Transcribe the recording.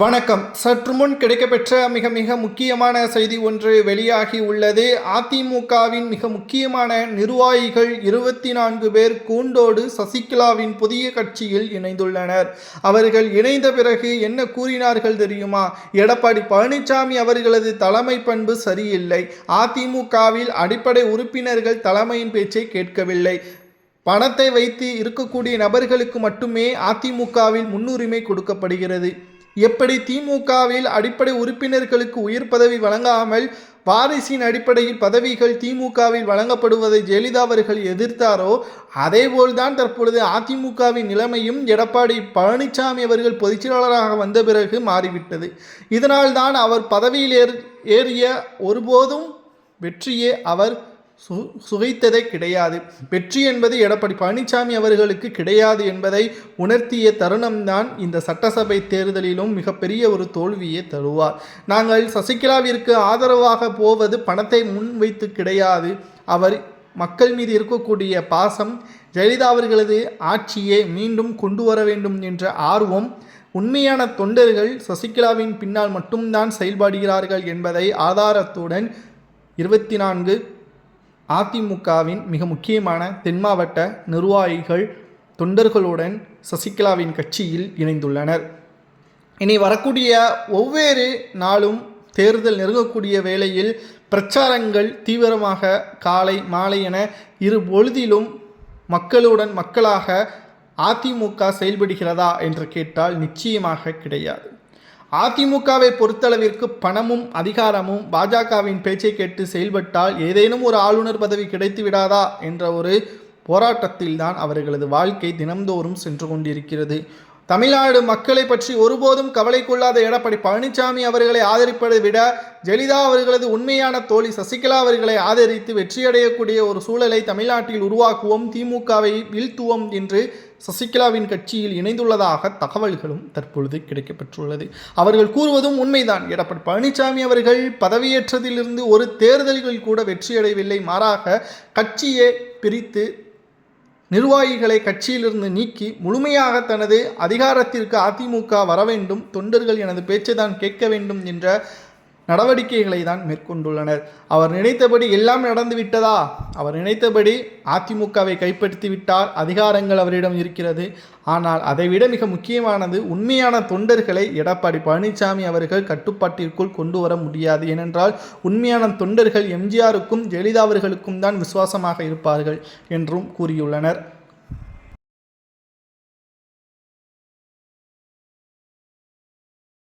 வணக்கம். சற்று முன் கிடைக்கப்பெற்ற மிக முக்கியமான செய்தி ஒன்று வெளியாகி உள்ளது. அதிமுகவின் மிக முக்கியமான நிர்வாகிகள் 24 பேர் கூண்டோடு சசிகலாவின் புதிய கட்சியில் இணைந்துள்ளனர். அவர்கள் இணைந்த பிறகு என்ன கூறினார்கள் தெரியுமா? எடப்பாடி பழனிசாமி அவர்களது தலைமை பண்பு சரியில்லை. அதிமுகவில் அடிப்படை உறுப்பினர்கள் தலைமையின் பேச்சை கேட்கவில்லை. பணத்தை வைத்து இருக்கக்கூடிய நபர்களுக்கு மட்டுமே அதிமுகவில் முன்னுரிமை கொடுக்கப்படுகிறது. எப்படி திமுகவில் அடிப்படை உறுப்பினர்களுக்கு உயர் பதவி வழங்காமல் வாரிசின் அடிப்படையில் பதவிகள் திமுகவில் வழங்கப்படுவதை ஜெயலலிதா அவர்கள் எதிர்த்தாரோ, அதேபோல்தான் தற்பொழுது அதிமுகவின் நிலைமையும் எடப்பாடி பழனிசாமி அவர்கள் பொதுச்செயலாளராக வந்த பிறகு மாறிவிட்டது. இதனால்தான் அவர் பதவியில் ஏறிய ஒருபோதும் வெற்றியே அவர் சுகைத்ததே கிடையாது. வெற்றி என்பது எடப்பாடி பழனிசாமி அவர்களுக்கு கிடையாது என்பதை உணர்த்திய தருணம்தான் இந்த சட்டசபை தேர்தலிலும் மிகப்பெரிய ஒரு தோல்வியை தருவார். நாங்கள் சசிகலாவிற்கு ஆதரவாக போவது பணத்தை முன்வைத்து கிடையாது. அவர் மக்கள் மீது இருக்கக்கூடிய பாசம், ஜெயலலிதா அவர்களது ஆட்சியை மீண்டும் கொண்டு வர வேண்டும் என்ற ஆர்வம், உண்மையான தொண்டர்கள் சசிகலாவின் பின்னால் மட்டும்தான் செயல்படுகிறார்கள் என்பதை ஆதாரத்துடன் 24 அதிமுகவின் மிக முக்கியமான தென் மாவட்ட நிர்வாகிகள் தொண்டர்களுடன் சசிகலாவின் கட்சியில் இணைந்துள்ளனர். இனி வரக்கூடிய ஒவ்வொரு நாளும் தேர்தல் நெருங்கக்கூடிய வேளையில் பிரச்சாரங்கள் தீவிரமாக காலை மாலை என இரு பொழுதிலும் மக்களுடன் மக்களாக அதிமுக செயல்படுகிறதா என்று கேட்டால் நிச்சயமாக கிடையாது. அதிமுகவை பொறுத்தளவிற்கு பணமும் அதிகாரமும் பாஜகவின் பேச்சை கேட்டு செயல்பட்டால் ஏதேனும் ஒரு ஆளுநர் பதவி கிடைத்து விடாதா என்ற ஒரு போராட்டத்தில்தான் அவர்களது வாழ்க்கை தினம்தோறும் சென்று கொண்டிருக்கிறது. தமிழ்நாடு மக்களை பற்றி ஒருபோதும் கவலை கொள்ளாத எடப்பாடி பழனிசாமி அவர்களை ஆதரிப்பதை விட ஜெயலலிதா அவர்களது உண்மையான தோழி சசிகலா அவர்களை ஆதரித்து வெற்றியடையக்கூடிய ஒரு சூழலை தமிழ்நாட்டில் உருவாக்குவோம், திமுகவை வீழ்த்துவோம் என்று சசிகலாவின் கட்சியில் இணைந்துள்ளதாக தகவல்களும் தற்பொழுது கிடைக்கப்பெற்றுள்ளது. அவர்கள் கூறுவதும் உண்மைதான். எடப்பாடி பழனிசாமி அவர்கள் பதவியேற்றதிலிருந்து ஒரு தேர்தல்கள் கூட வெற்றியடையவில்லை. மாறாக கட்சியை பிரித்து நிர்வாகிகளை கட்சியிலிருந்து நீக்கி முழுமையாக தனது அதிகாரத்திற்கு அதிமுக வர வேண்டும், தொண்டர்கள் எனது பேச்சை தான் கேட்க வேண்டும் என்ற நடவடிக்கைகளை தான் மேற்கொண்டுள்ளனர். அவர் நினைத்தபடி எல்லாம் நடந்து விட்டதா? அவர் நினைத்தபடி அதிமுகவை கைப்பற்றி விட்டார். அதிகாரங்கள் அவரிடம் இருக்கிறது. ஆனால் அதைவிட மிக முக்கியமானது, உண்மையான தொண்டர்களை எடப்பாடி பழனிசாமி அவர்கள் கட்டுப்பாட்டிற்குள் கொண்டு வர முடியாது. ஏனென்றால் உண்மையான தொண்டர்கள் எம்ஜிஆருக்கும் ஜெயலலிதா அவர்களுக்கும் தான் விசுவாசமாக இருப்பார்கள் என்றும் கூறியுள்ளனர்.